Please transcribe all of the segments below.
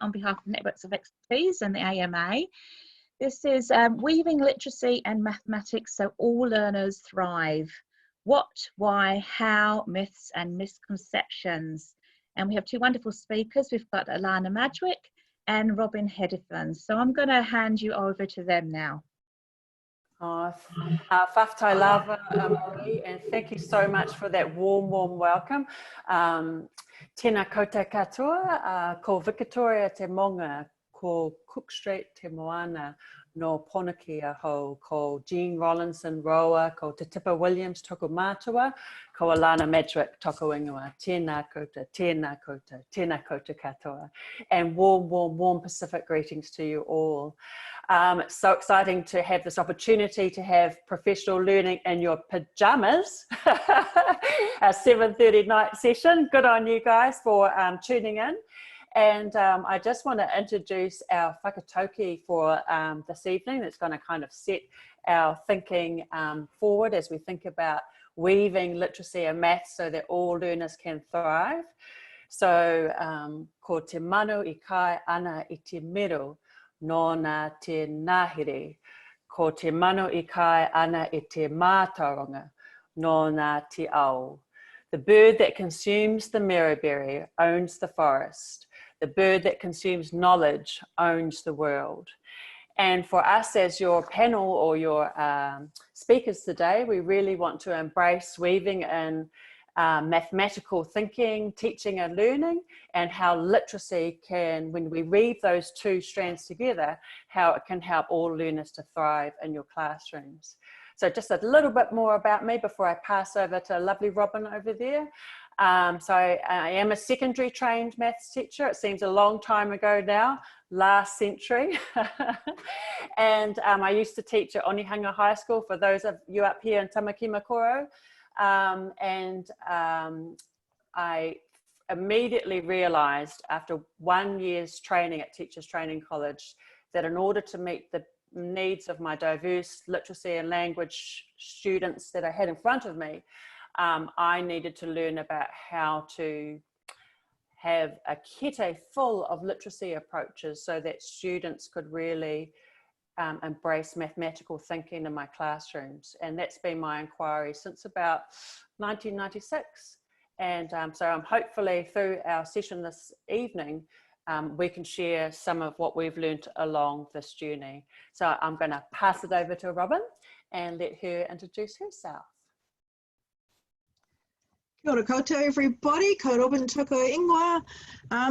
on behalf of Networks of Expertise and the AMA. This is weaving literacy and mathematics so all learners thrive. What, why, how, myths and misconceptions. And we have two wonderful speakers. We've got Alana Madgwick and Robyn Hedifan. So I'm going to hand you over to them now. Whaftai lava, and thank you so much for that warm welcome. Tēnā koutou katoa, ko Victoria te monga, ko Cook Street te moana, no Ponaki aho, ko Jean Rollinson Roa, ko Te Tipa Williams toko mātua, ko Alana Madgwick toko ingoa. Tēnā koutou, tēnā koutou, tēnā koutou katoa. And warm Pacific greetings to you all. It's so exciting to have this opportunity to have professional learning in your pajamas. Our 7:30 night session. Good on you guys for tuning in. And I just want to introduce our whakatauki for this evening. That's going to kind of set our thinking forward as we think about weaving literacy and maths so that all learners can thrive. So, ko te manu I kai ana I te miro, nōna te nāhere. Ko te manu I kai ana I te mātauranga, nōna te ao. The bird that consumes the mereberry owns the forest. The bird that consumes knowledge owns the world. And for us as your panel or your speakers today, we really want to embrace weaving in mathematical thinking, teaching and learning, and how literacy can, when we weave those two strands together, how it can help all learners to thrive in your classrooms. So just a little bit more about me before I pass over to lovely Robyn over there. So I am a secondary trained maths teacher. It seems a long time ago now, last century. And I used to teach at Onehunga High School for those of you up here in Tamaki Makaurau. I immediately realized after 1 year's training at Teachers Training College that in order to meet the needs of my diverse literacy and language students that I had in front of me, I needed to learn about how to have a kete full of literacy approaches so that students could really embrace mathematical thinking in my classrooms. And that's been my inquiry since about 1996. And so I'm hopefully through our session this evening, we can share some of what we've learned along this journey. So I'm going to pass it over to Robyn and let her introduce herself. Kia ora koutou everybody, ko Robyn toko ingoa.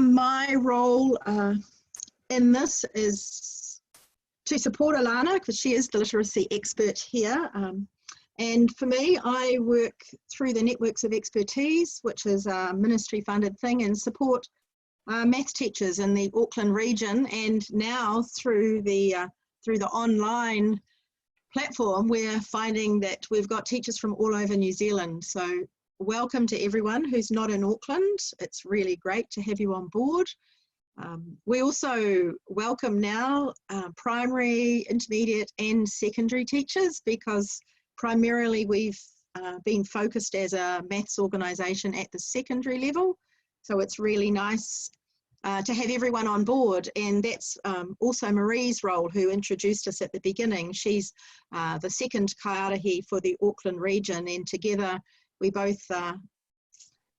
My role in this is to support Alana because she is the literacy expert here. And for me, I work through the Networks of Expertise, which is a ministry funded thing, and support maths teachers in the Auckland region. And now through the online platform, we're finding that we've got teachers from all over New Zealand. So welcome to everyone who's not in Auckland. It's really great to have you on board. We also welcome now primary, intermediate and secondary teachers because primarily we've been focused as a maths organisation at the secondary level. So it's really nice to have everyone on board, and that's also Marie's role, who introduced us at the beginning. She's the second kaiarahi for the Auckland region, and together we both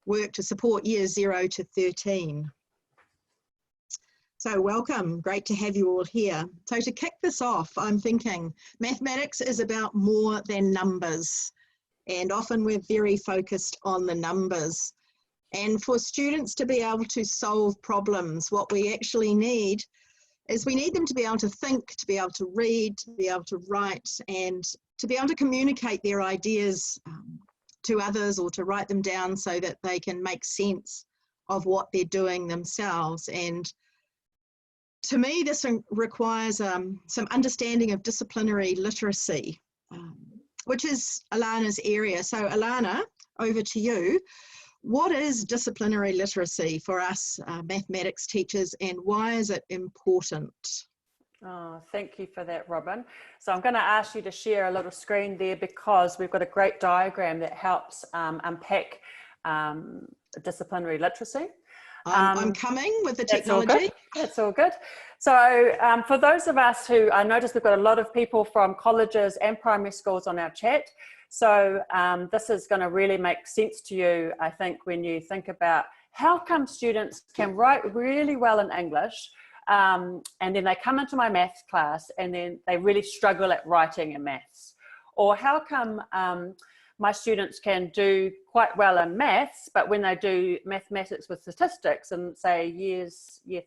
work to support years 0 to 13. So welcome, great to have you all here. So to kick this off, I'm thinking mathematics is about more than numbers, and often we're very focused on the numbers. And for students to be able to solve problems, what we actually need is we need them to be able to think, to be able to read, to be able to write, and to be able to communicate their ideas to others or to write them down so that they can make sense of what they're doing themselves. And to me, this requires some understanding of disciplinary literacy, which is Alana's area. So Alana, over to you. What is disciplinary literacy for us mathematics teachers, and why is it important? Oh, thank you for that, Robyn. So I'm going to ask you to share a little screen there because we've got a great diagram that helps unpack disciplinary literacy. I'm coming with the technology. That's all good. That's all good. So for those of us who, I notice we've got a lot of people from colleges and primary schools on our chat. So this is going to really make sense to you, I think, when you think about how come students can write really well in English, and then they come into my maths class and then they really struggle at writing in maths. Or how come my students can do quite well in maths, but when they do mathematics with statistics in, say, year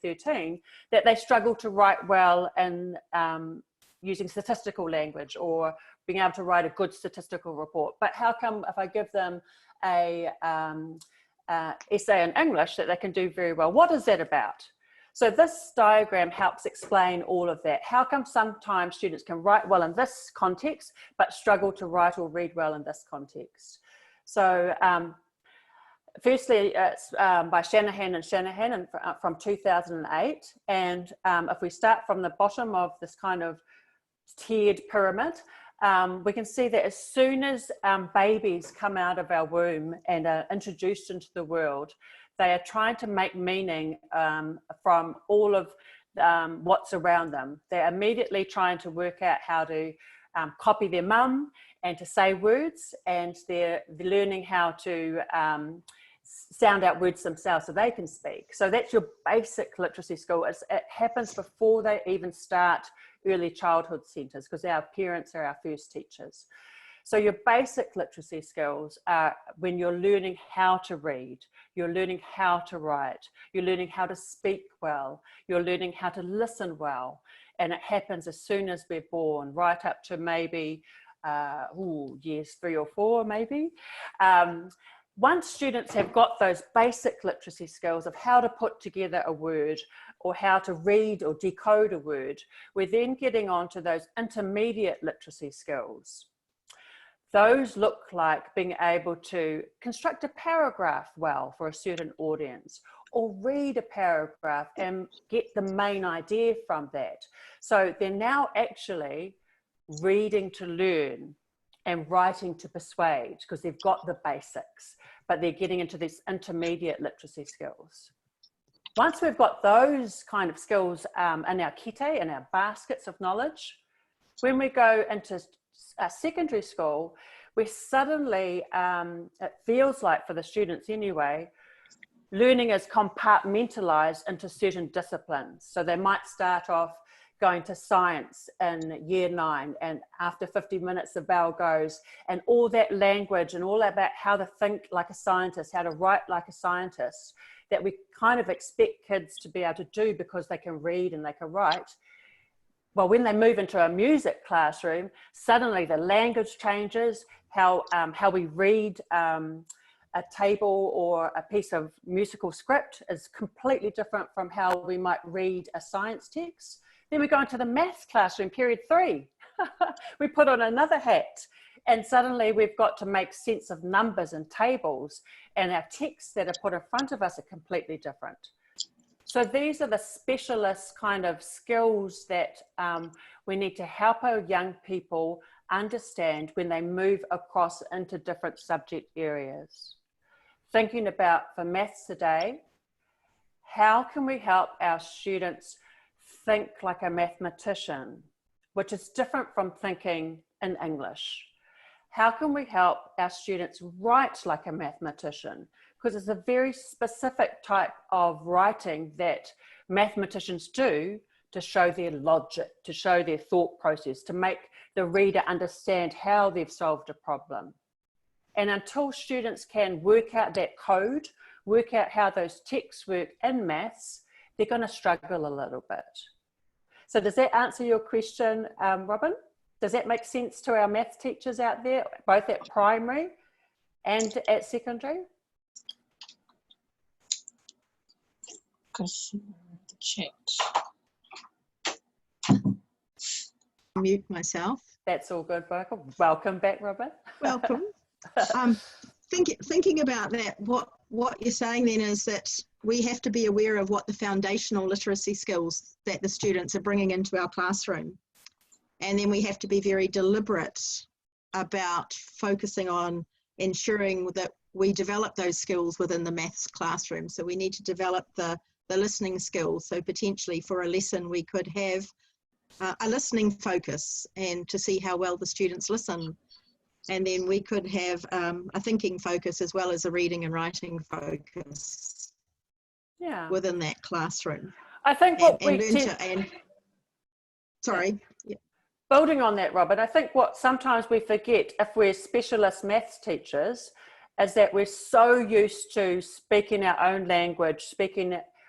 13, that they struggle to write well in using statistical language or being able to write a good statistical report. But how come if I give them a essay in English that they can do very well? What is that about? So this diagram helps explain all of that. How come sometimes students can write well in this context, but struggle to write or read well in this context? So firstly, it's by Shanahan and Shanahan from 2008. And if we start from the bottom of this kind of tiered pyramid, we can see that as soon as babies come out of our womb and are introduced into the world, they are trying to make meaning from all of what's around them. They're immediately trying to work out how to copy their mum and to say words, and they're learning how to sound out words themselves so they can speak. So that's your basic literacy skill. It happens before they even start early childhood centres, because our parents are our first teachers. So your basic literacy skills are when you're learning how to read, you're learning how to write, you're learning how to speak well, you're learning how to listen well. And it happens as soon as we're born, right up to maybe years 3 or 4 maybe. Once students have got those basic literacy skills of how to put together a word or how to read or decode a word, we're then getting on to those intermediate literacy skills. Those look like being able to construct a paragraph well for a certain audience, or read a paragraph and get the main idea from that. So they're now actually reading to learn and writing to persuade, because they've got the basics, but they're getting into these intermediate literacy skills. Once we've got those kind of skills in our kite, in our baskets of knowledge, when we go into secondary school, we suddenly, it feels like for the students anyway, learning is compartmentalized into certain disciplines. So they might start off going to science in year 9, and after 50 minutes the bell goes, and all that language and all about how to think like a scientist, how to write like a scientist, that we kind of expect kids to be able to do because they can read and they can write. Well, when they move into a music classroom, suddenly the language changes, how we read a table or a piece of musical script is completely different from how we might read a science text. Then we go into the maths classroom, period 3. We put on another hat, and suddenly we've got to make sense of numbers and tables, and our texts that are put in front of us are completely different. So these are the specialist kind of skills that we need to help our young people understand when they move across into different subject areas. Thinking about, for maths today, how can we help our students think like a mathematician, which is different from thinking in English? How can we help our students write like a mathematician? Because it's a very specific type of writing that mathematicians do to show their logic, to show their thought process, to make the reader understand how they've solved a problem. And until students can work out that code, work out how those texts work in maths, they're going to struggle a little bit. So does that answer your question, Robyn? Does that make sense to our maths teachers out there, both at primary and at secondary? The chat. Mute myself. That's all good, Michael. Welcome back, Robyn. Welcome. Thinking about that, what you're saying then is that we have to be aware of what the foundational literacy skills that the students are bringing into our classroom. And then we have to be very deliberate about focusing on ensuring that we develop those skills within the maths classroom. So we need to develop the listening skills. So potentially for a lesson, we could have a listening focus and to see how well the students listen. And then we could have a thinking focus as well as a reading and writing focus within that classroom. I think building on that, Robyn, I think what sometimes we forget if we're specialist maths teachers is that we're so used to speaking our own language,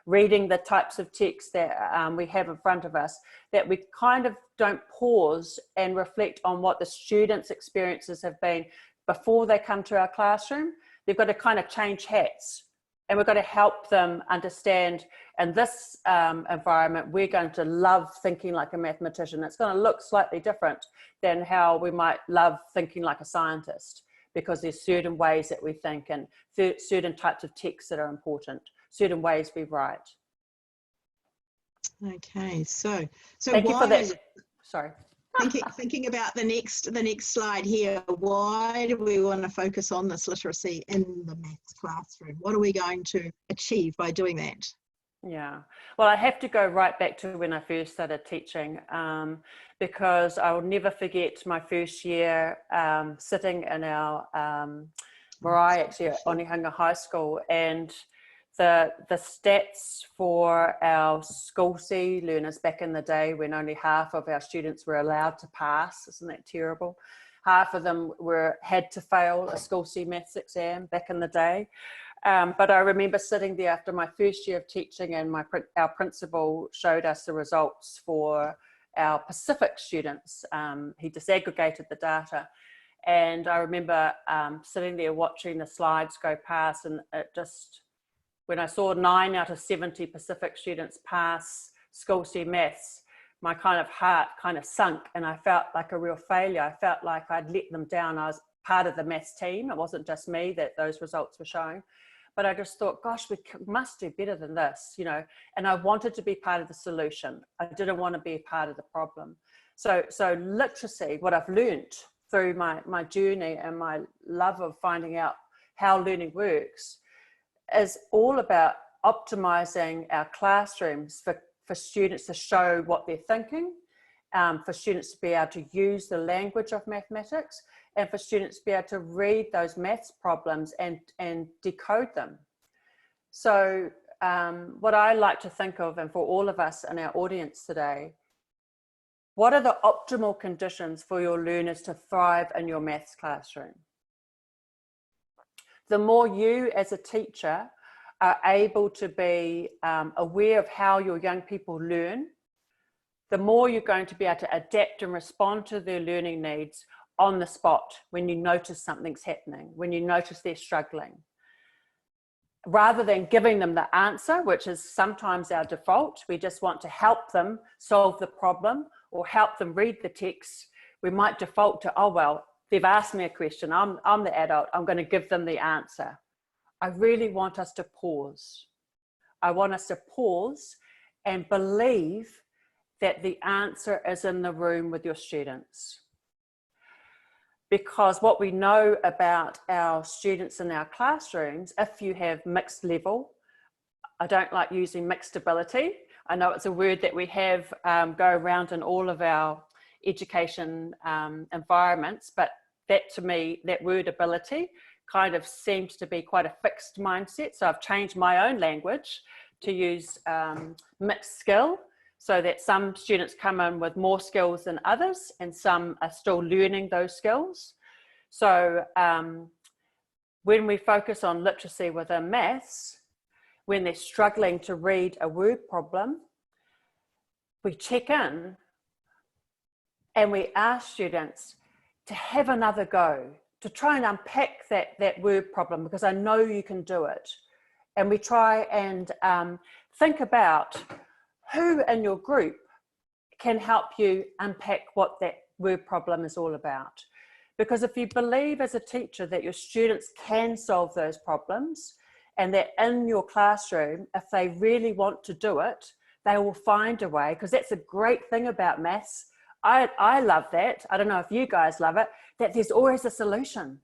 reading the types of text that we have in front of us, that we kind of don't pause and reflect on what the students' experiences have been before they come to our classroom. They've got to kind of change hats, and we've got to help them understand in this environment, we're going to love thinking like a mathematician. It's going to look slightly different than how we might love thinking like a scientist, because there's certain ways that we think and certain types of texts that are important, certain ways we write. Okay, so thank you for that. Sorry. Thinking about the next slide here, why do we want to focus on this literacy in the maths classroom? What are we going to achieve by doing that? Yeah, well, I have to go right back to when I first started teaching, because I will never forget my first year sitting in our marae, actually at Onehunga High School, and the stats for our School C learners back in the day, when only half of our students were allowed to pass. Isn't that terrible? Half of them had to fail a School C maths exam back in the day. But I remember sitting there after my first year of teaching, and our principal showed us the results for our Pacific students. He disaggregated the data, and I remember sitting there watching the slides go past, and it just, when I saw 9 out of 70 Pacific students pass School C maths, my kind of heart kind of sunk, and I felt like a real failure. I felt like I'd let them down. I was part of the maths team. It wasn't just me that those results were showing. But I just thought, gosh, we must do better than this, you know, and I wanted to be part of the solution. I didn't want to be a part of the problem. So literacy, what I've learned through my journey and my love of finding out how learning works, is all about optimizing our classrooms for students to show what they're thinking, for students to be able to use the language of mathematics, and for students to be able to read those maths problems and decode them. So what I like to think of, and for all of us in our audience today, what are the optimal conditions for your learners to thrive in your maths classroom? The more you as a teacher are able to be aware of how your young people learn, the more you're going to be able to adapt and respond to their learning needs on the spot when you notice something's happening, when you notice they're struggling. Rather than giving them the answer, which is sometimes our default, we just want to help them solve the problem or help them read the text, we might default to, oh, well, they've asked me a question, I'm the adult, I'm going to give them the answer. I really want us to pause. I want us to pause and believe that the answer is in the room with your students. Because what we know about our students in our classrooms, if you have mixed level, I don't like using mixed ability. I know it's a word that we have go around in all of our education environments, but that to me, that word ability kind of seems to be quite a fixed mindset. So I've changed my own language to use mixed skill, so that some students come in with more skills than others, and some are still learning those skills. So when we focus on literacy within maths, when they're struggling to read a word problem, we check in and we ask students to have another go, to try and unpack that word problem, because I know you can do it. And we try and think about who in your group can help you unpack what that word problem is all about. Because if you believe as a teacher that your students can solve those problems, and that in your classroom, if they really want to do it, they will find a way, because that's a great thing about maths. I love that. I don't know if you guys love it, that there's always a solution.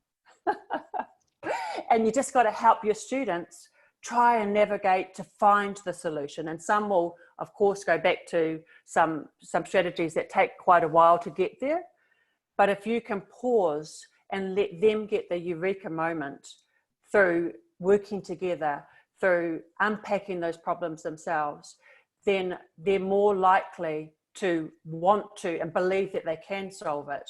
and you just got to help your students try and navigate to find the solution. And some will, of course, go back to some strategies that take quite a while to get there. But if you can pause and let them get the eureka moment through working together, through unpacking those problems themselves, then they're more likely to want to and believe that they can solve it.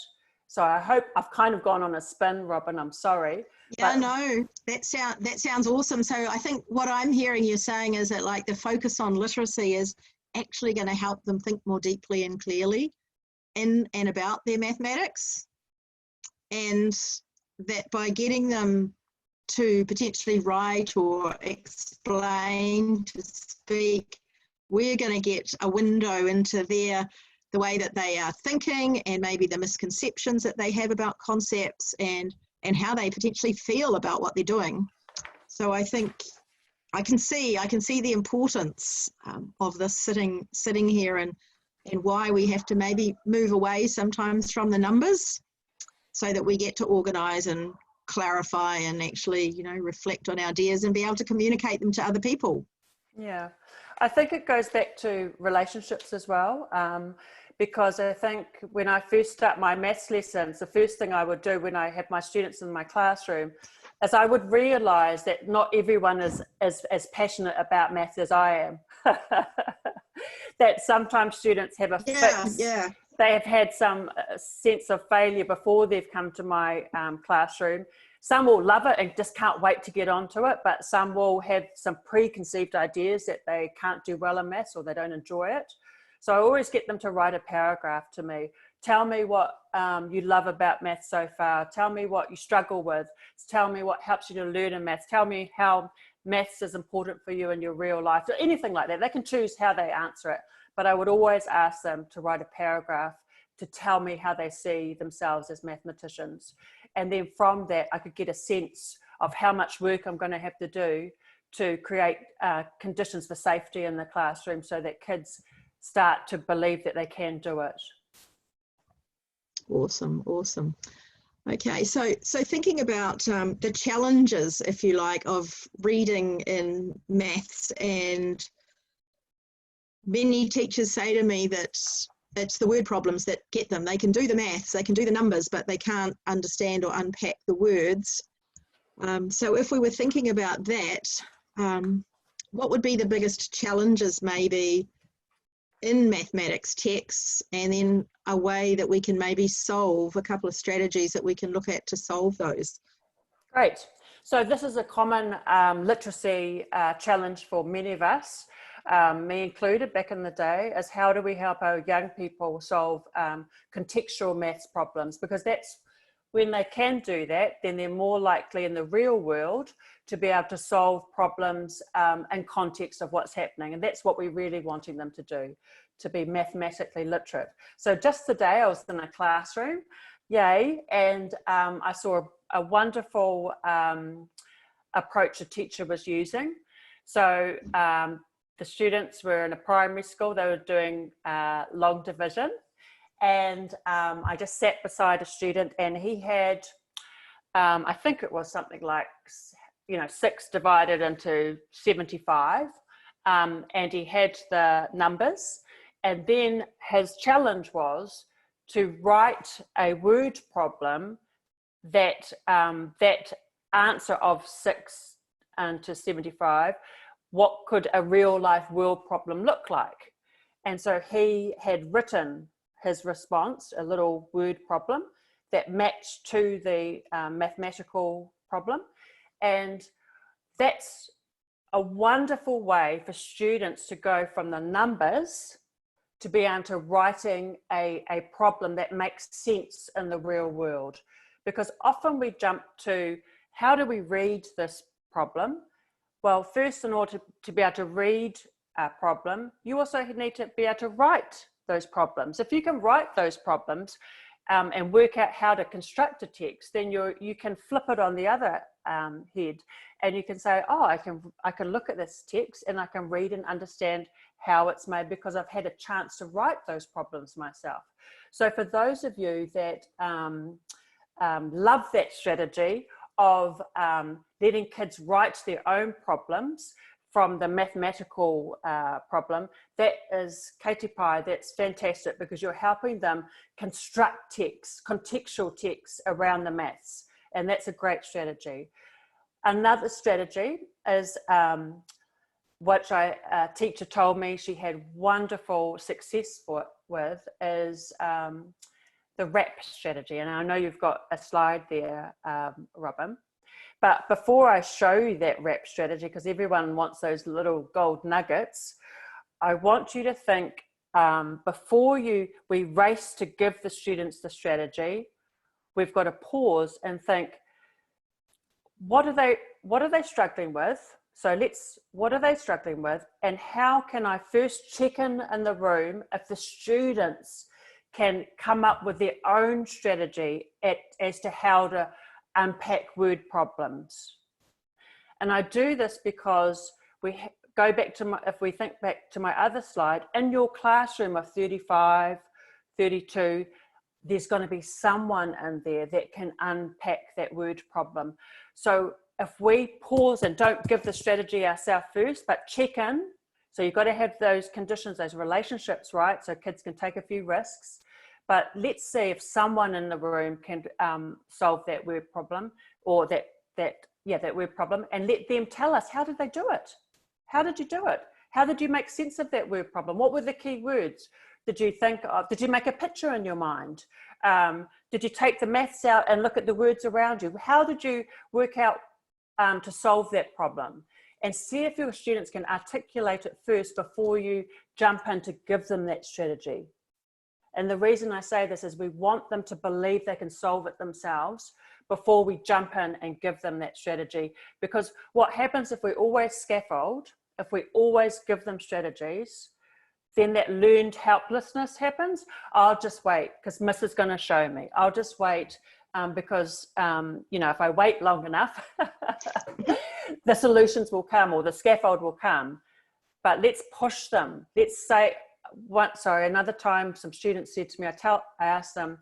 So I hope I've kind of gone on a spin, Robyn, I'm sorry. Yeah, no, that sounds awesome. So I think what I'm hearing you saying is that like the focus on literacy is actually going to help them think more deeply and clearly in and about their mathematics, and that by getting them to potentially write or explain, to speak, we're going to get a window into the way that they are thinking, and maybe the misconceptions that they have about concepts, and how they potentially feel about what they're doing. So I think I can see the importance of this sitting here, and why we have to maybe move away sometimes from the numbers so that we get to organize and clarify and actually, you know, reflect on our ideas and be able to communicate them to other people. Yeah, I think it goes back to relationships as well. Because I think when I first start my maths lessons, the first thing I would do when I had my students in my classroom is I would realize that not everyone is as passionate about maths as I am. That sometimes students have a fix. Yeah. They have had some sense of failure before they've come to my classroom. Some will love it and just can't wait to get onto it, but some will have some preconceived ideas that they can't do well in maths or they don't enjoy it. So I always get them to write a paragraph to me. Tell me what you love about maths so far. Tell me what you struggle with. Tell me what helps you to learn in maths. Tell me how maths is important for you in your real life, or anything like that. They can choose how they answer it. But I would always ask them to write a paragraph to tell me how they see themselves as mathematicians. And then from that, I could get a sense of how much work I'm going to have to do to create conditions for safety in the classroom so that kids start to believe that they can do it. Awesome. Okay, so thinking about the challenges, if you like, of reading in maths, and many teachers say to me that it's the word problems that get them. They can do the maths, they can do the numbers, but they can't understand or unpack the words. So if we were thinking about that, what would be the biggest challenges maybe in mathematics texts, and then a way that we can maybe solve, a couple of strategies that we can look at to solve those? Great. So this is a common literacy challenge for many of us, me included back in the day, is how do we help our young people solve contextual maths problems? Because that's when they can do that, then they're more likely in the real world to be able to solve problems in context of what's happening. And that's what we're really wanting them to do, to be mathematically literate. So just today I was in a classroom, yay, and I saw a wonderful approach a teacher was using. So the students were in a primary school, they were doing long division. And I just sat beside a student, and he had, I think it was something like, 6 divided into 75. And he had the numbers. And then his challenge was to write a word problem that answer of 6 into 75, what could a real life world problem look like? And so he had written his response, a little word problem that matched to the mathematical problem. And that's a wonderful way for students to go from the numbers to be able to writing a problem that makes sense in the real world. Because often we jump to, how do we read this problem? Well, first, in order to be able to read a problem, you also need to be able to write those problems. If you can write those problems and work out how to construct a text, then you can flip it on the other head, and you can say, oh, I can look at this text and I can read and understand how it's made because I've had a chance to write those problems myself. So for those of you that love that strategy of letting kids write their own problems from the mathematical problem, that is Katie Pai, that's fantastic, because you're helping them construct text, contextual text around the maths, and that's a great strategy. Another strategy is, which a teacher told me she had wonderful success with, is the wrap strategy. And I know you've got a slide there, Robyn. But before I show you that wrap strategy, because everyone wants those little gold nuggets, I want you to think, before we race to give the students the strategy, we've got to pause and think, what are they struggling with? So what are they struggling with? And how can I first check in the room if the students can come up with their own strategy as to how to unpack word problems. And I do this because we go back to if we think back to my other slide, in your classroom of 35, 32, there's going to be someone in there that can unpack that word problem. So if we pause and don't give the strategy ourselves first, but check in, so you've got to have those conditions, those relationships, right? So kids can take a few risks. But let's see if someone in the room can solve that word problem, or that word problem, and let them tell us, how did they do it? How did you do it? How did you make sense of that word problem? What were the key words? Did you think of, did you make a picture in your mind? Did you take the maths out and look at the words around you? How did you work out to solve that problem? And see if your students can articulate it first before you jump in to give them that strategy. And the reason I say this is we want them to believe they can solve it themselves before we jump in and give them that strategy. Because what happens if we always scaffold, if we always give them strategies, then that learned helplessness happens. I'll just wait because Miss is going to show me. I'll just wait because, you know, if I wait long enough, the solutions will come, or the scaffold will come. But let's push them. Let's say, another time some students said to me, I asked them,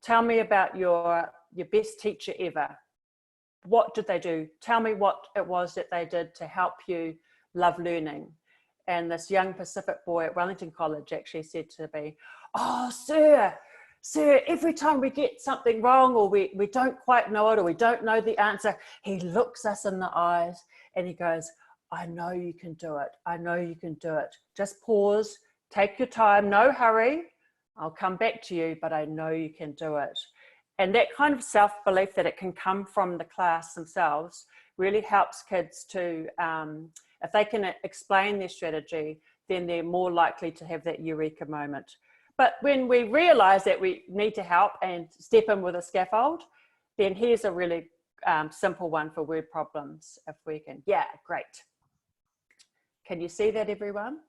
tell me about your best teacher ever. What did they do? Tell me what it was that they did to help you love learning. And this young Pacific boy at Wellington College actually said to me, oh, sir, every time we get something wrong, or we don't quite know it, or we don't know the answer, he looks us in the eyes and he goes, I know you can do it. I know you can do it. Just pause. Take your time, no hurry. I'll come back to you, but I know you can do it. And that kind of self-belief that it can come from the class themselves really helps kids to, if they can explain their strategy, then they're more likely to have that eureka moment. But when we realize that we need to help and step in with a scaffold, then here's a really simple one for word problems. If we can, yeah, great. Can you see that, everyone?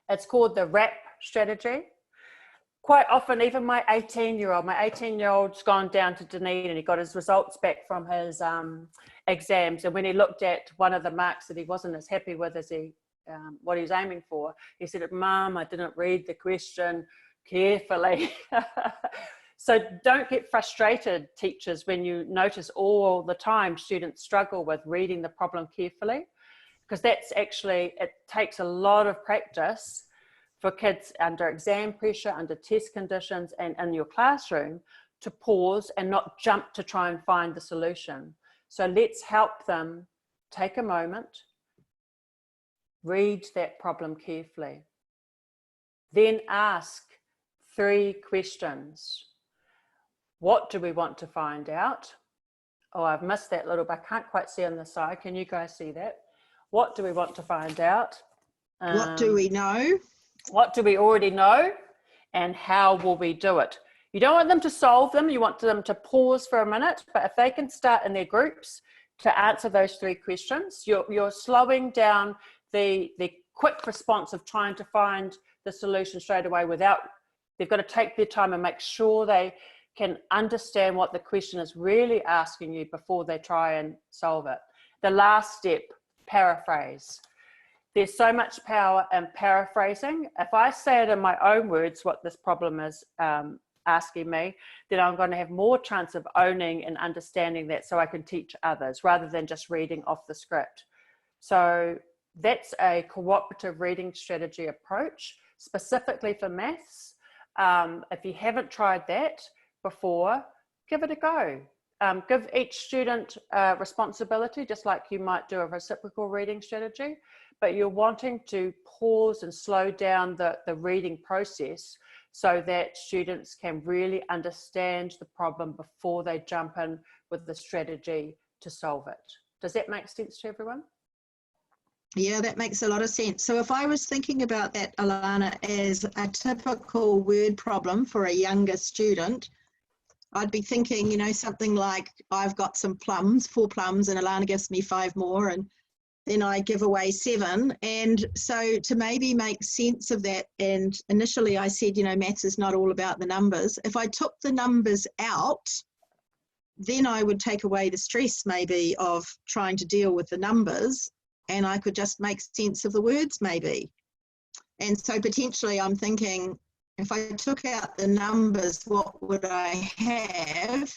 It's called the wrap strategy. Quite often, even my 18-year-old's gone down to Dunedin and he got his results back from his exams. And when he looked at one of the marks that he wasn't as happy with as what he was aiming for, he said, Mum, I didn't read the question carefully. So don't get frustrated, teachers, when you notice all the time students struggle with reading the problem carefully. Because that's actually, it takes a lot of practice for kids under exam pressure, under test conditions, and in your classroom to pause and not jump to try and find the solution. So let's help them take a moment, read that problem carefully, then ask 3 questions. What do we want to find out? Oh, I've missed that little, but I can't quite see on the side. Can you guys see that? What do we want to find out? What do we know? What do we already know? And how will we do it? You don't want them to solve them. You want them to pause for a minute. But if they can start in their groups to answer those 3 questions, you're slowing down the quick response of trying to find the solution straight away without, they've got to take their time and make sure they can understand what the question is really asking you before they try and solve it. The last step, paraphrase. There's so much power in paraphrasing. If I say it in my own words, what this problem is, asking me, then I'm going to have more chance of owning and understanding that so I can teach others rather than just reading off the script. So that's a cooperative reading strategy approach specifically for maths. If you haven't tried that before, give it a go. Give each student responsibility, just like you might do a reciprocal reading strategy, but you're wanting to pause and slow down the reading process so that students can really understand the problem before they jump in with the strategy to solve it. Does that make sense to everyone? Yeah, that makes a lot of sense. So if I was thinking about that, Alana, as a typical word problem for a younger student, I'd be thinking, you know, something like, I've got some plums, 4 plums, and Alana gives me 5 more, and then I give away 7. And so to maybe make sense of that, and initially I said, you know, maths is not all about the numbers. If I took the numbers out, then I would take away the stress maybe of trying to deal with the numbers, and I could just make sense of the words maybe. And so potentially I'm thinking, if I took out the numbers, what would I have?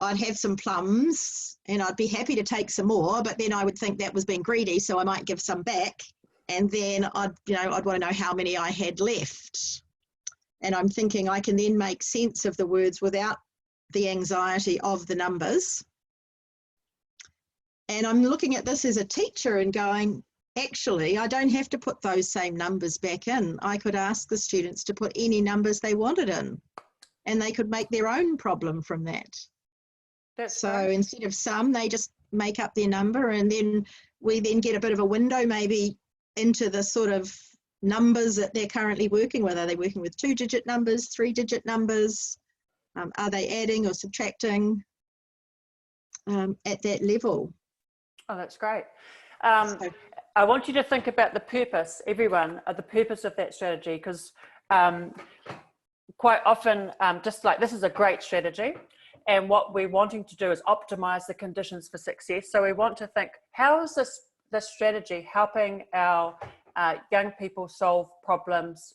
I'd have some plums, and I'd be happy to take some more, but then I would think that was being greedy, so I might give some back, and then I'd want to know how many I had left. And I'm thinking I can then make sense of the words without the anxiety of the numbers. And I'm looking at this as a teacher and going, actually, I don't have to put those same numbers back in. I could ask the students to put any numbers they wanted in, and they could make their own problem from that. That's so right. Instead of sum, they just make up their number, and then we then get a bit of a window maybe into the sort of numbers that they're currently working with. Are they working with 2-digit numbers, 3-digit numbers? Are they adding or subtracting at that level? Oh, that's great. So, I want you to think about the purpose, everyone, the purpose of that strategy, because quite often, just like this is a great strategy, and what we're wanting to do is optimize the conditions for success. So we want to think, how is this strategy helping our young people solve problems,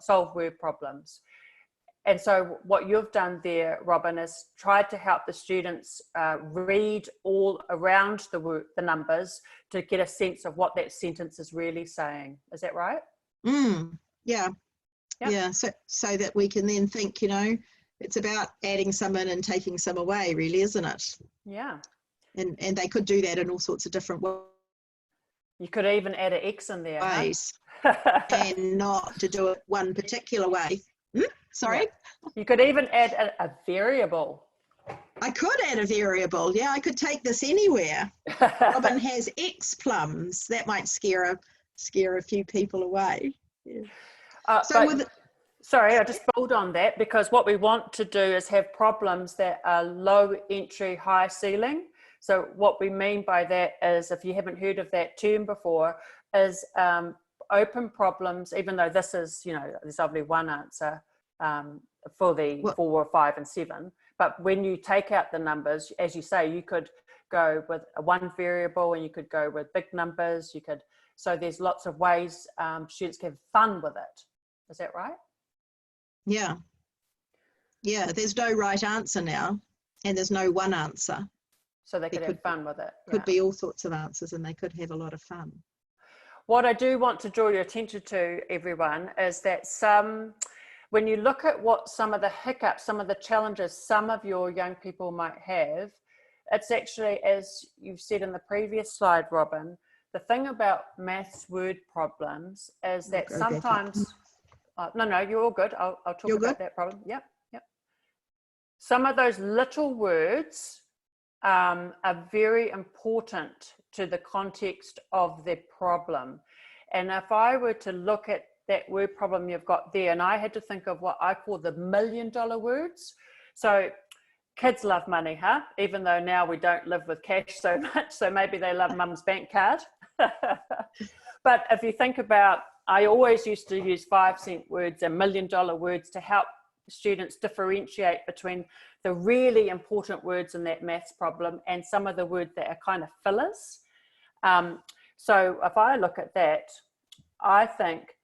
solve word problems? And so what you've done there, Robyn, is tried to help the students read all around the numbers to get a sense of what that sentence is really saying. Is that right? Yeah. Yep. Yeah. So that we can then think, you know, it's about adding some in and taking some away, really, isn't it? Yeah. And they could do that in all sorts of different You could even add an X in there. ways, Huh? and not to do it one particular way. Sorry? Yeah. You could even add a variable. I could add a variable. Yeah, I could take this anywhere. Robyn has X plums. That might scare a few people away. Yeah. Sorry, I just build on that, because what we want to do is have problems that are low entry, high ceiling. So what we mean by that is, if you haven't heard of that term before, is open problems, even though this is, you know, there's only one answer for the 4, 5 and 7. But when you take out the numbers, as you say, you could go with one variable, and you could go with big numbers. You could, so there's lots of ways students can have fun with it. Is that right? Yeah. Yeah, there's no right answer now, and there's no one answer. So they could have fun with it. Could be all sorts of answers, and they could have a lot of fun. What I do want to draw your attention to, everyone, is that when you look at what some of the hiccups, some of the challenges some of your young people might have, it's actually, as you've said in the previous slide, Robyn, the thing about maths word problems is that sometimes, no, you're all good. I'll talk about that problem. Yep. Some of those little words are very important to the context of the problem. And if I were to look at that word problem you've got there, and I had to think of what I call the $1 million words. So kids love money, huh? Even though now we don't live with cash so much, so maybe they love mum's bank card. But if you think about, I always used to use 5-cent words and $1 million words to help students differentiate between the really important words in that maths problem and some of the words that are kind of fillers. So if I look at that, I think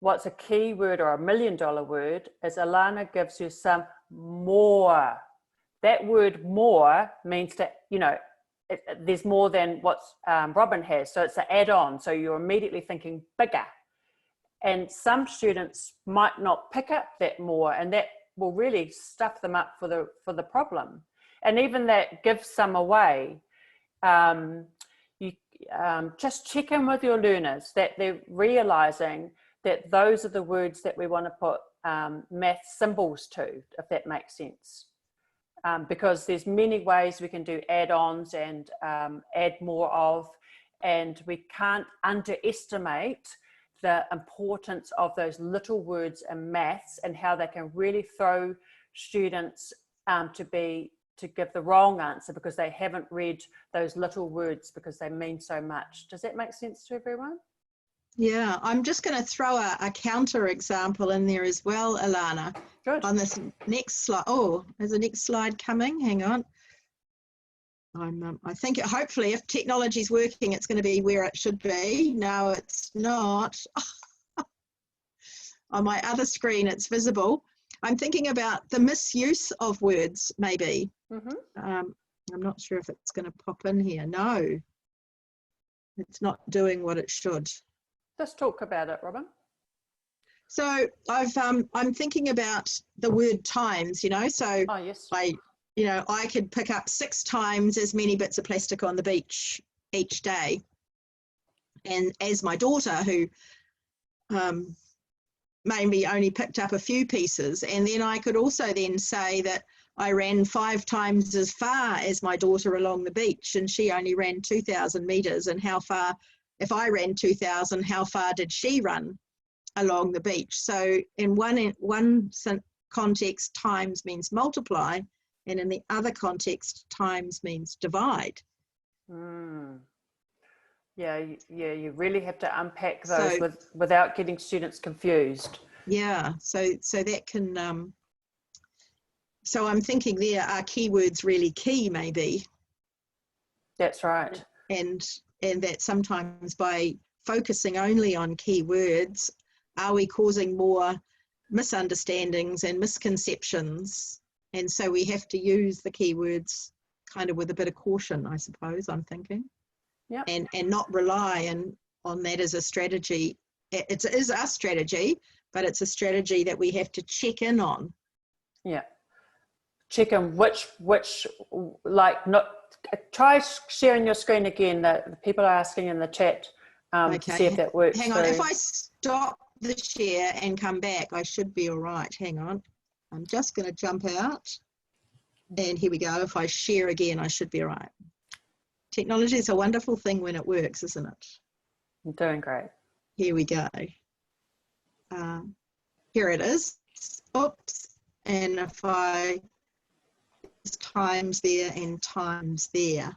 what's a key word or $1 million word is Alana gives you some more. That word more means that, you know, there's more than what Robyn has. So it's an add-on. So you're immediately thinking bigger. And some students might not pick up that more, and that will really stuff them up for the problem. And even that gives some away. You just check in with your learners that they're realizing that those are the words that we want to put math symbols to, if that makes sense. Because there's many ways we can do add-ons and add more of, and we can't underestimate the importance of those little words in maths and how they can really throw students to give the wrong answer because they haven't read those little words because they mean so much. Does that make sense to everyone? Yeah, I'm just going to throw a counter example in there as well, Alana. Good. On this next slide. Oh, there's a next slide coming. Hang on. I think hopefully if technology is working, it's going to be where it should be. No, it's not. On my other screen, it's visible. I'm thinking about the misuse of words, maybe. I'm not sure if it's going to pop in here. No, it's not doing what it should. Let's talk about it, Robyn. So I'm thinking about the word times, you know, so oh, yes. I could pick up 6 times as many bits of plastic on the beach each day. And as my daughter, who maybe only picked up a few pieces, and then I could also then say that I ran 5 times as far as my daughter along the beach, and she only ran 2,000 meters. And how far, if I ran 2,000, how far did she run along the beach? So in one context, times means multiply, and in the other context, times means divide. Yeah, you really have to unpack those without getting students confused. Yeah, so that can, so I'm thinking there are keywords really key, maybe. That's right. And that sometimes by focusing only on keywords, are we causing more misunderstandings and misconceptions? And so we have to use the keywords kind of with a bit of caution, I suppose, I'm thinking. Yeah. And not rely on that as a strategy. It is a strategy, but it's a strategy that we have to check in on. Yeah. Check in which like, not try sharing your screen again. The people are asking in the chat to see if that works. Hang on, if I stop the share and come back, I should be all right. Hang on. I'm just going to jump out, and here we go. If I share again, I should be all right. Technology is a wonderful thing when it works, isn't it? You're doing great. Here we go. Here it is. Oops. And if I times there and times there.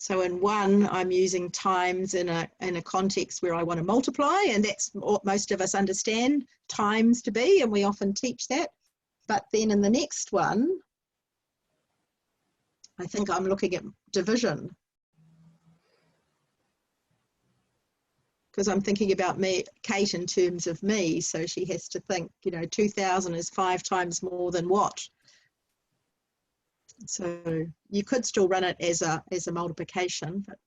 So in one, I'm using times in a context where I want to multiply, and that's what most of us understand times to be, and we often teach that. But then in the next one, I think I'm looking at division, because I'm thinking about me, Kate, in terms of me. So she has to think, 2,000 is 5 times more than what? So you could still run it as a multiplication. But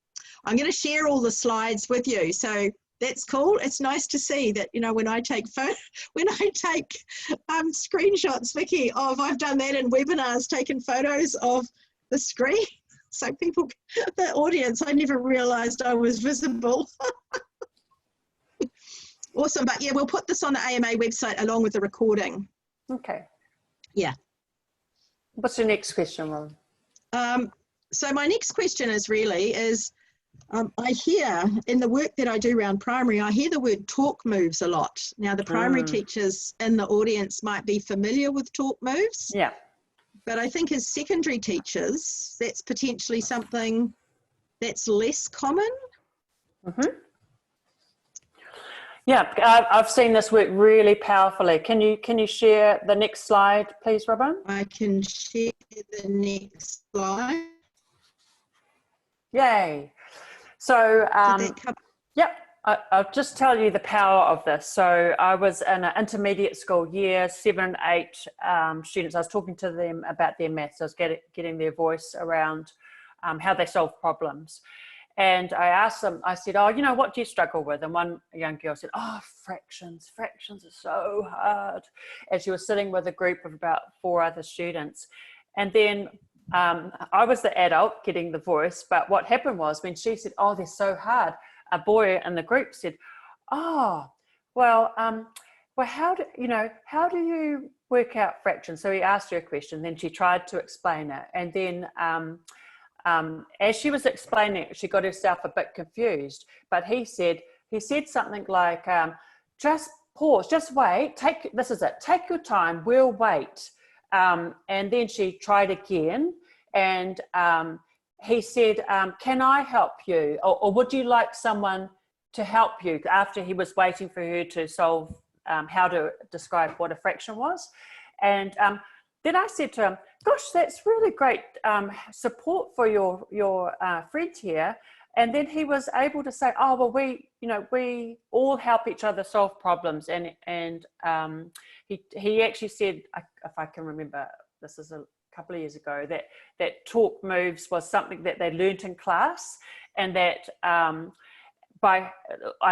I'm going to share all the slides with you. So that's cool. It's nice to see that, when I take screenshots, Vicky, of I've done that in webinars, taken photos of the screen. So people, the audience, I never realized I was visible. Awesome. But yeah, we'll put this on the AMA website along with the recording. Okay. Yeah. What's your next question, Robyn? So my next question is I hear in the work that I do around primary, I hear the word talk moves a lot. Now the primary teachers in the audience might be familiar with talk moves. Yeah. But I think as secondary teachers, that's potentially something that's less common. Mm-hmm. Yeah, I've seen this work really powerfully. Can you share the next slide, please, Robyn? I can share the next slide. Yay. So Yep, I'll just tell you the power of this. So I was in an intermediate school, year 7 and 8 students. I was talking to them about their maths. I was getting their voice around how they solve problems. And I asked them, I said, oh, you know, what do you struggle with? And one young girl said, oh, fractions are so hard. And she was sitting with a group of about 4 other students. And then I was the adult getting the voice, but what happened was when she said, oh, they're so hard, a boy in the group said, oh, well, how do you work out fractions? So he asked her a question, then she tried to explain it. And then as she was explaining it, she got herself a bit confused, but he said something like, just pause, just wait, take your time, we'll wait. And then she tried again, and he said, can I help you? Or would you like someone to help you? After he was waiting for her to solve how to describe what a fraction was. And then I said to him, gosh, that's really great support for your friend here. And then he was able to say, oh, well, we all help each other solve problems. And he actually said, if I can remember, this is a couple of years ago, that talk moves was something that they learnt in class, and that I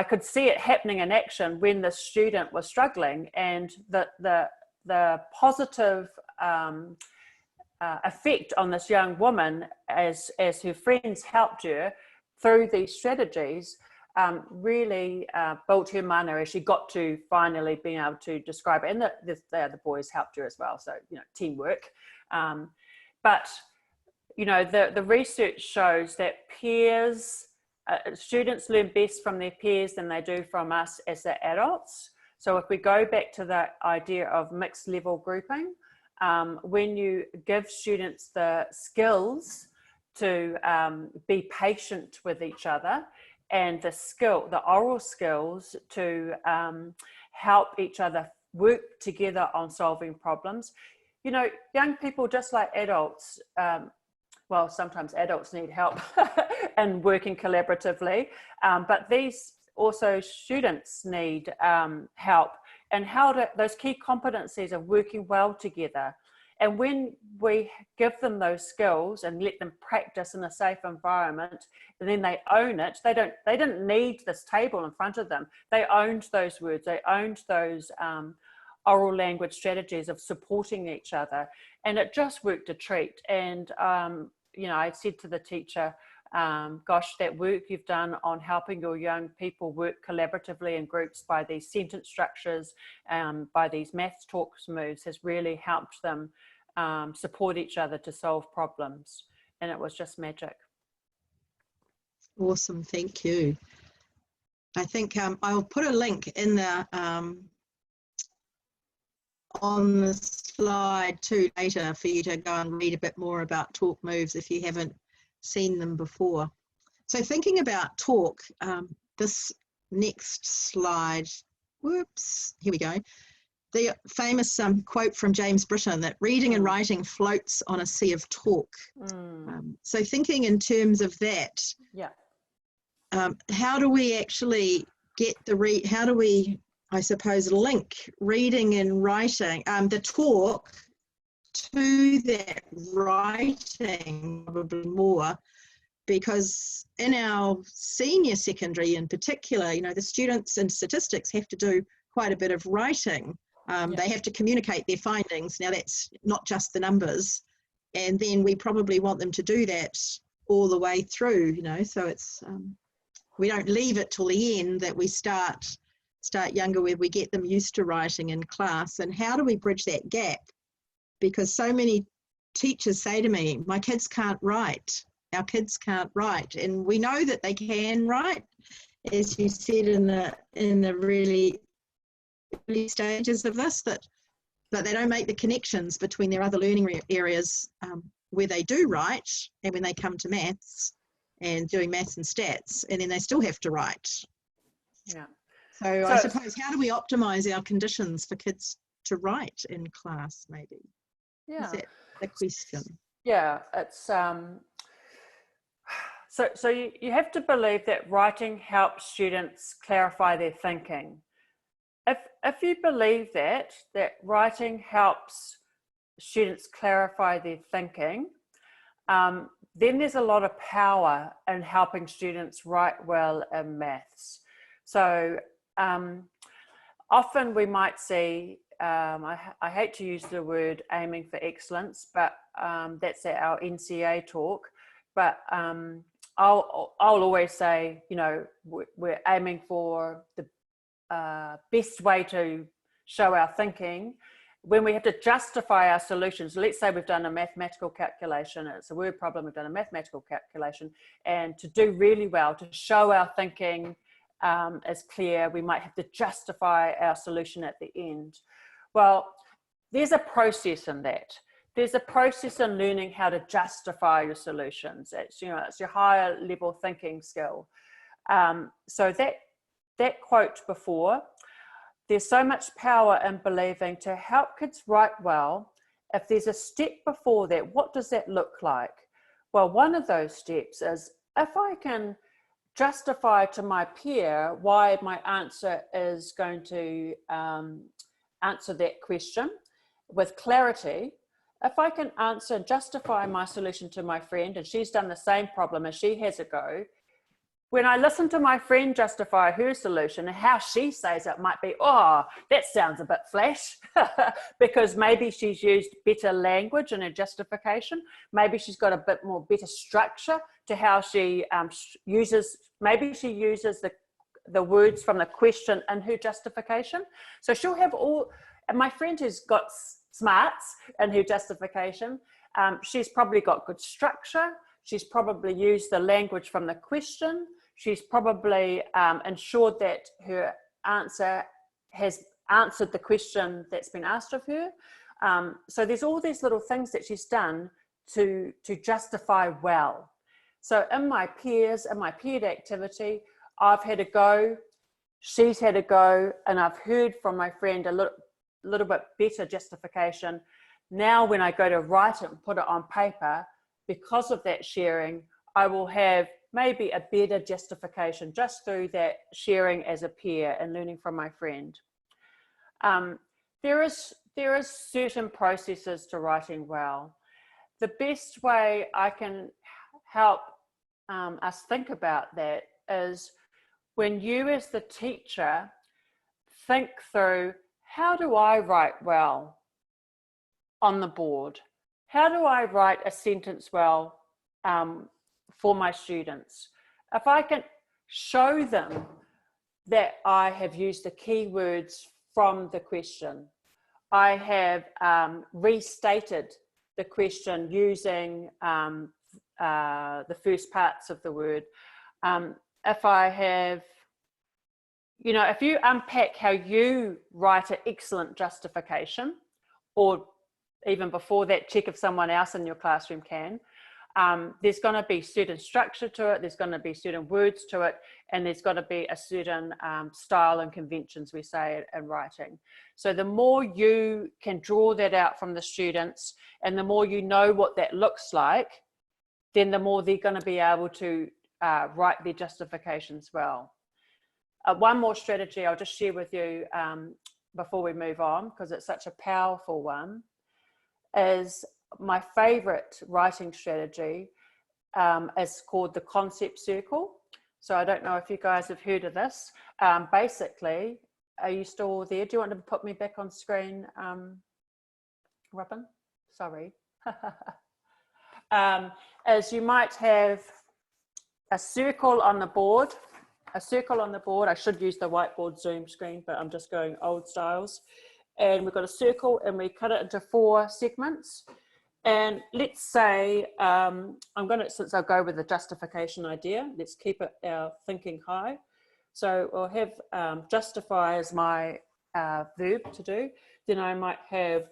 could see it happening in action when the student was struggling, and the positive effect on this young woman as her friends helped her through these strategies really built her mana as she got to finally being able to describe it. And the boys helped her as well, so teamwork. But the research shows that peers, students learn best from their peers than they do from us as the adults. So if we go back to the idea of mixed level grouping, when you give students the skills to be patient with each other, and the oral skills to help each other work together on solving problems. Young people, just like adults, well, sometimes adults need help in working collaboratively, but these also students need help, and those key competencies of working well together. And when we give them those skills and let them practice in a safe environment, and then they own it, they didn't need this table in front of them. They owned those words, they owned those oral language strategies of supporting each other, and it just worked a treat. And I said to the teacher, gosh, that work you've done on helping your young people work collaboratively in groups by these sentence structures, by these maths talks moves, has really helped them support each other to solve problems. And it was just magic. Awesome, thank you. I think I'll put a link in the on the slide too later for you to go and read a bit more about talk moves if you haven't seen them before. So thinking about talk, this next slide, whoops, here we go. The famous quote from James Britton that reading and writing floats on a sea of talk. So thinking in terms of that, how do we actually get how do we, I suppose, link reading and writing, the talk, to that writing probably more, because in our senior secondary in particular, the students in statistics have to do quite a bit of writing. They have to communicate their findings. Now that's not just the numbers, and then we probably want them to do that all the way through, so it's we don't leave it till the end, that we start younger, where we get them used to writing in class. And how do we bridge that gap? Because so many teachers say to me, my kids can't write, our kids can't write. And we know that they can write, as you said, in the really early stages of this, but they don't make the connections between their other learning areas where they do write, and when they come to maths and doing maths and stats, and then they still have to write. Yeah. So I suppose, how do we optimize our conditions for kids to write in class, maybe? Is that the question? Yeah, it's So you have to believe that writing helps students clarify their thinking. If you believe that writing helps students clarify their thinking, then there's a lot of power in helping students write well in maths. So often we might see, I hate to use the word aiming for excellence, but that's our NCA talk, but I'll always say, you know, we're aiming for the best way to show our thinking. When we have to justify our solutions, let's say we've done a mathematical calculation, it's a word problem, we've done a mathematical calculation, and to do really well, to show our thinking is clear, we might have to justify our solution at the end. Well, there's a process in that. There's a process in learning how to justify your solutions. It's, you know, it's your higher level thinking skill. So that quote before, there's so much power in believing to help kids write well. If there's a step before that, what does that look like? Well, one of those steps is if I can justify to my peer why my answer is going to answer that question with clarity. If I can justify my solution to my friend, and she's done the same problem and she has a go, when I listen to my friend justify her solution and how she says it might be, oh, that sounds a bit flash, because maybe she's used better language in her justification. Maybe she's got a bit more better structure to how she maybe she uses the words from the question in her justification. So she'll have and my friend who's got smarts in her justification, she's probably got good structure. She's probably used the language from the question. She's probably ensured that her answer has answered the question that's been asked of her. So there's all these little things that she's done to justify well. So in my peers, in my peered activity, I've had a go, she's had a go, and I've heard from my friend a little bit better justification. Now when I go to write it and put it on paper, because of that sharing, I will have maybe a better justification just through that sharing as a peer and learning from my friend. There is certain processes to writing well. The best way I can help us think about that is when you as the teacher think through, how do I write well on the board? How do I write a sentence well for my students? If I can show them that I have used the keywords from the question, I have restated the question using the first parts of the word. If I have, you know, if you unpack how you write an excellent justification, or even before that, check if someone else in your classroom can, there's going to be certain structure to it, there's going to be certain words to it, and there's got to be a certain style and conventions, we say, in writing. So the more you can draw that out from the students, and the more you know what that looks like, then the more they're going to be able to write their justifications well. One more strategy I'll just share with you before we move on, because it's such a powerful one, is my favorite writing strategy is called the concept circle. So I don't know if you guys have heard of this. Basically, are you still there? Do you want to put me back on screen, Robyn? Sorry. As you might have a circle on the board, I should use the whiteboard Zoom screen, but I'm just going old styles. And we've got a circle and we cut it into 4 segments. And let's say, since I'll go with the justification idea, let's keep it our thinking high. So I'll have justify as my verb to do. Then I might have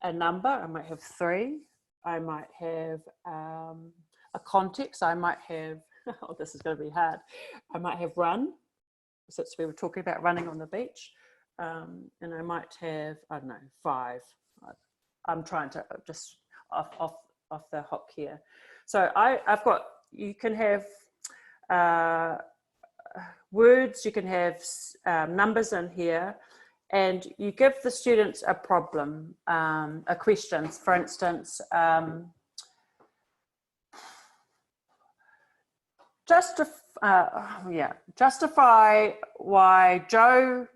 a number, I might have 3. I might have a context, I might have, oh, this is going to be hard. I might have run, since we were talking about running on the beach. And I might have, I don't know, 5. I'm trying to just off the hop here. So I've got you can have words, you can have numbers in here, and you give the students a problem, a question. For instance, justify why Joe,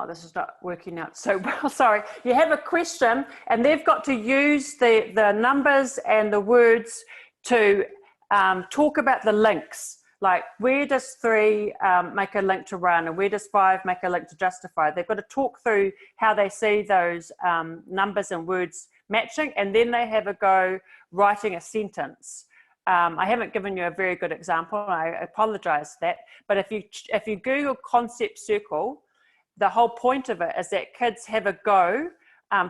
this is not working out so well, sorry. You have a question and they've got to use the numbers and the words to talk about the links. Like, where does 3 make a link to run, and where does 5 make a link to justify? They've got to talk through how they see those numbers and words matching, and then they have a go writing a sentence. I haven't given you a very good example, I apologize for that, but if you Google concept circle, the whole point of it is that kids have a go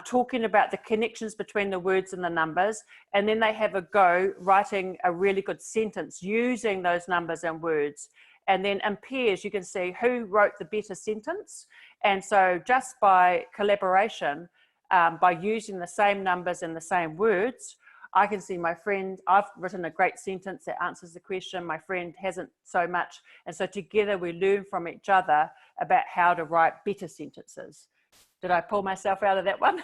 talking about the connections between the words and the numbers, and then they have a go writing a really good sentence using those numbers and words. And then in pairs, you can see who wrote the better sentence. And so just by collaboration, by using the same numbers and the same words, I can see my friend, I've written a great sentence that answers the question, my friend hasn't so much. And so together we learn from each other about how to write better sentences. Did I pull myself out of that one?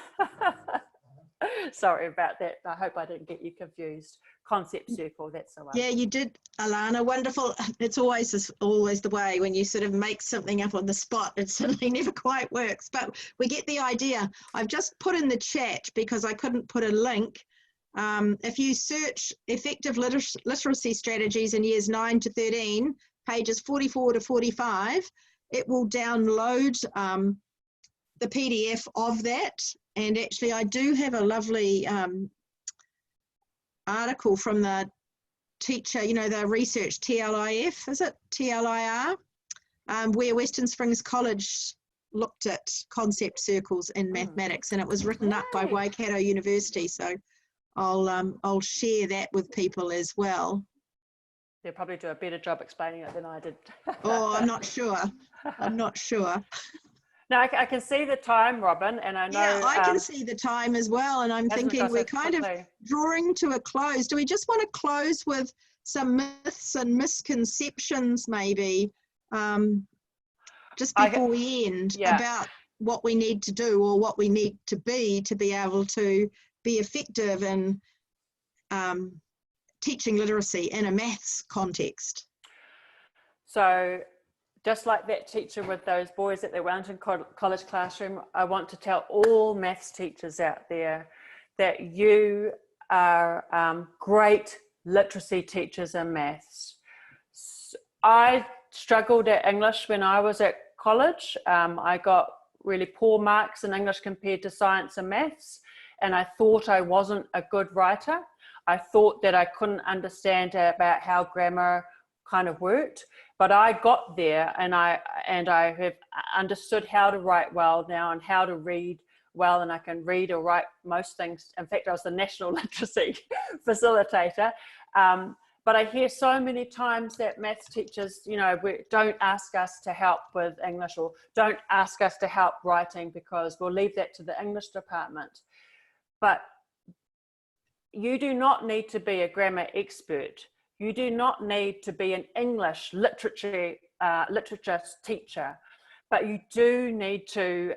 Sorry about that. I hope I didn't get you confused. Concept circle, that's the one. Yeah, you did, Alana. Wonderful. It's always the way when you sort of make something up on the spot. It suddenly never quite works, but we get the idea. I've just put in the chat because I couldn't put a link. If you search effective literacy strategies in years 9 to 13, pages 44 to 45, it will download the PDF of that. And actually, I do have a lovely article from the teacher, you know, the research TLIF, is it? TLIR, where Western Springs College looked at concept circles in mathematics, and it was written up by Waikato University. So I'll share that with people as well. They'll probably do a better job explaining it than I did. Oh, I'm not sure. I'm not sure. No, I can see the time, Robyn, and I know... Yeah, I can see the time as well, and I'm thinking we're kind of drawing to a close. Do we just want to close with some myths and misconceptions, maybe, just before we end, about what we need to do or what we need to be able to be effective in teaching literacy in a maths context? So, just like that teacher with those boys at the Wellington College classroom, I want to tell all maths teachers out there that you are great literacy teachers in maths. I struggled at English when I was at college. I got really poor marks in English compared to science and maths, and I thought I wasn't a good writer. I thought that I couldn't understand about how grammar kind of worked. But I got there, and I have understood how to write well now and how to read well, and I can read or write most things. In fact, I was the national literacy facilitator. But I hear so many times that maths teachers, you know, don't ask us to help with English, or don't ask us to help writing because we'll leave that to the English department. But you do not need to be a grammar expert. You do not need to be an English literature teacher, but you do need to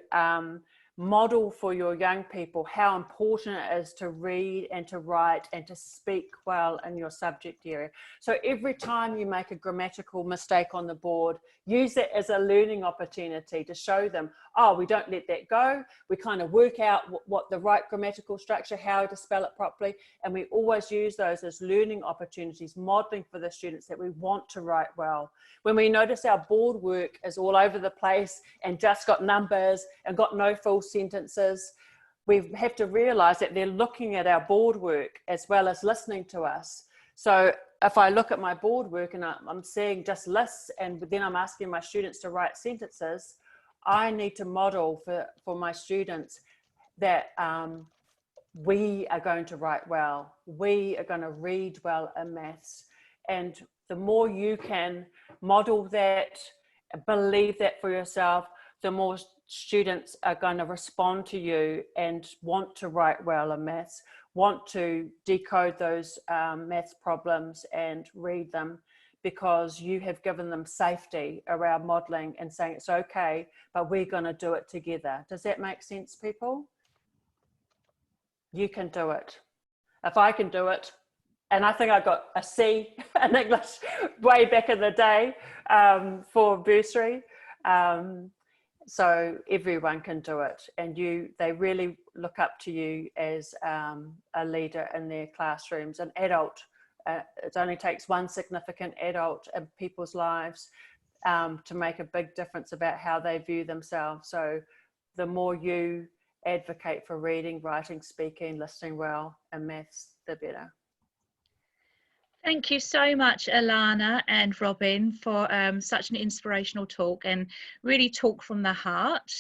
model for your young people how important it is to read and to write and to speak well in your subject area. So every time you make a grammatical mistake on the board, use it as a learning opportunity to show them, oh, we don't let that go. We kind of work out what the right grammatical structure, how to spell it properly. And we always use those as learning opportunities, modeling for the students that we want to write well. When we notice our board work is all over the place and just got numbers and got no full sentences, we have to realize that they're looking at our board work as well as listening to us. So if I look at my board work and I'm seeing just lists, and then I'm asking my students to write sentences, I need to model for my students that we are going to write well, we are going to read well in maths. And the more you can model that, believe that for yourself, the more students are going to respond to you and want to write well in maths. want to decode those maths problems and read them, because you have given them safety around modelling and saying it's okay, but we're going to do it together. Does that make sense, people? You can do it. If I can do it, and I think I got a C in English way back in the day for bursary. So everyone can do it, and they really look up to you as a leader in their classrooms. An adult, it only takes one significant adult in people's lives to make a big difference about how they view themselves. So the more you advocate for reading, writing, speaking, listening well, and maths, the better. Thank you so much, Alana and Robyn, for such an inspirational talk, and really talk from the heart.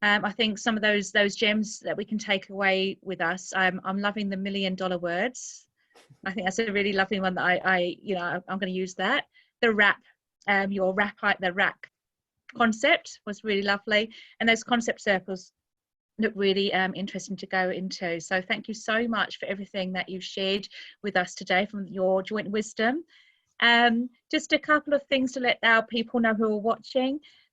I think some of those gems that we can take away with us. I'm loving the $1 million words. I think that's a really lovely one that I'm going to use that. The wrap, the wrap concept was really lovely, and those concept circles look really interesting to go into. So thank you so much for everything that you've shared with us today from your joint wisdom. Just a couple of things to let our people know who are watching.